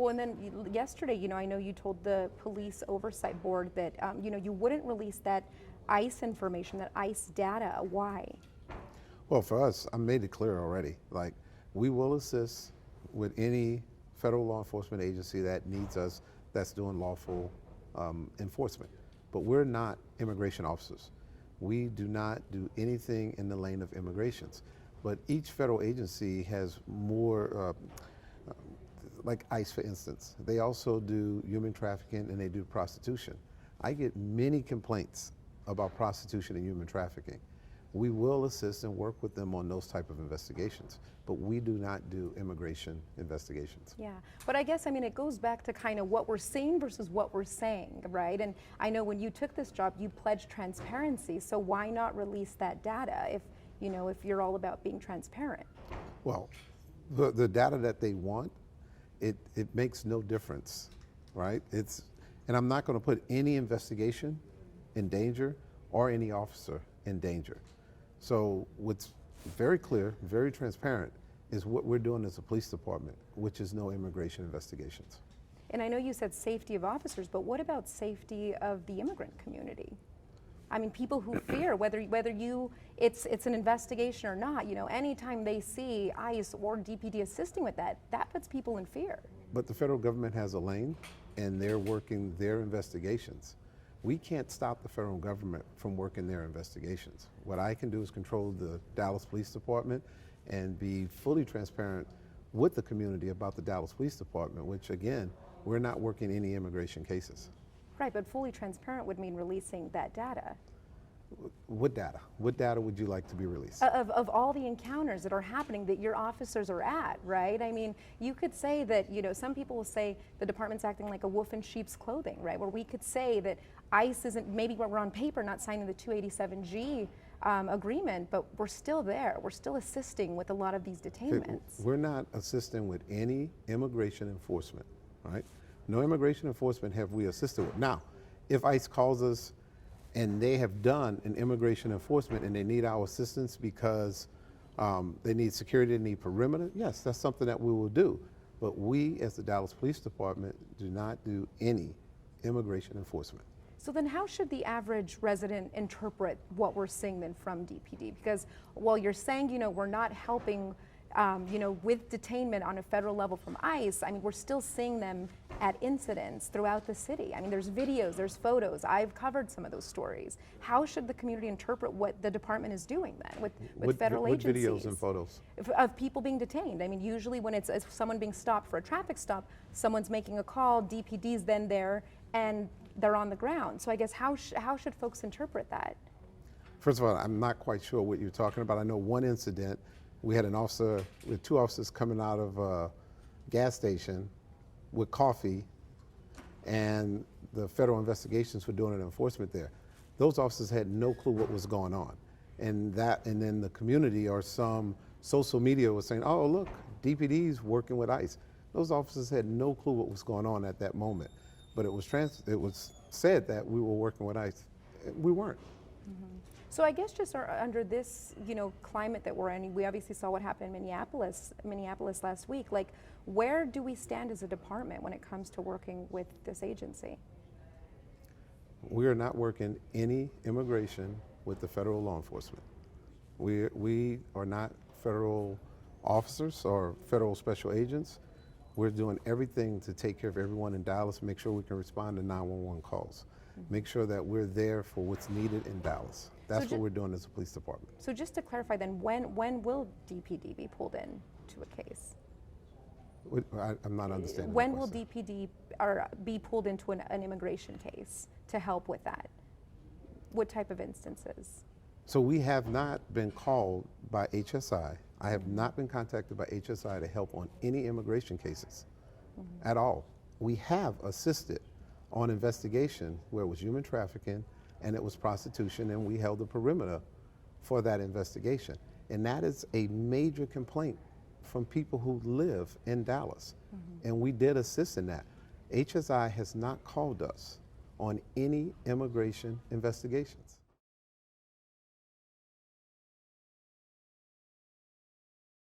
Well, and then yesterday, I know you told the Police Oversight Board that, you wouldn't release that ICE information, that ICE data. Why? Well, for us, I made it clear already. Like, we will assist with any federal law enforcement agency that needs us, that's doing lawful enforcement. But we're not immigration officers. We do not do anything in the lane of immigrations. But each federal agency has more, like ICE, for instance. They also do human trafficking and they do prostitution. I get many complaints about prostitution and human trafficking. We will assist and work with them on those type of investigations, but we do not do immigration investigations. Yeah, but I guess, it goes back to kind of what we're seeing versus what we're saying, right? And I know when you took this job, you pledged transparency, so why not release that data if you're all about being transparent? Well, the data that they want, it makes no difference, right? And I'm not going to put any investigation in danger or any officer in danger. So what's very clear, very transparent, is what we're doing as a police department, which is no immigration investigations. And I know you said safety of officers, but what about safety of the immigrant community? People who fear, whether it's an investigation or not, anytime they see ICE or DPD assisting with that puts people in fear. But the federal government has a lane, and they're working their investigations. We can't stop the federal government from working their investigations. What I can do is control the Dallas Police Department and be fully transparent with the community about the Dallas Police Department, which again, we're not working any immigration cases. Right, but fully transparent would mean releasing that data. What data? What data would you like to be released? Of all the encounters that are happening that your officers are at, right? You could say that, some people will say the department's acting like a wolf in sheep's clothing, right? Where we could say that ICE isn't, maybe we're on paper not signing the 287G agreement, but we're still there. We're still assisting with a lot of these detainments. We're not assisting with any immigration enforcement, right? No immigration enforcement have we assisted with. Now, if ICE calls us and they have done an immigration enforcement and they need our assistance because they need security, they need perimeter, yes, that's something that we will do. But we, as the Dallas Police Department, do not do any immigration enforcement. So then how should the average resident interpret what we're seeing then from DPD? Because while you're saying, we're not helping with detainment on a federal level from ICE, we're still seeing them at incidents throughout the city. There's videos, there's photos. I've covered some of those stories. How should the community interpret what the department is doing then with federal agencies? What videos and photos? Of people being detained. Usually when it's someone being stopped for a traffic stop, someone's making a call, DPD's then there, and they're on the ground. So I guess how should folks interpret that? First of all, I'm not quite sure what you're talking about. I know one incident, we had two officers coming out of a gas station with coffee, and the federal investigations were doing an enforcement there. Those officers had no clue what was going on. And then the community or some social media was saying, oh, look, DPD's working with ICE. Those officers had no clue what was going on at that moment. But it was said that we were working with ICE. We weren't. Mm-hmm. So I guess just under this, climate that we're in, we obviously saw what happened in Minneapolis last week. Like, where do we stand as a department when it comes to working with this agency? We are not working any immigration with the federal law enforcement. We are not federal officers or federal special agents. We're doing everything to take care of everyone in Dallas, make sure we can respond to 911 calls, make sure that we're there for what's needed in Dallas. That's what we're doing as a police department. So just to clarify then, when will DPD be pulled in to a case? I'm not understanding. When will DPD be pulled into an immigration case to help with that? What type of instances? So we have not been called by HSI. I have not been contacted by HSI to help on any immigration cases at all. We have assisted on investigation where it was human trafficking and it was prostitution, and we held the perimeter for that investigation. And that is a major complaint from people who live in Dallas. And we did assist in that. HSI has not called us on any immigration investigations.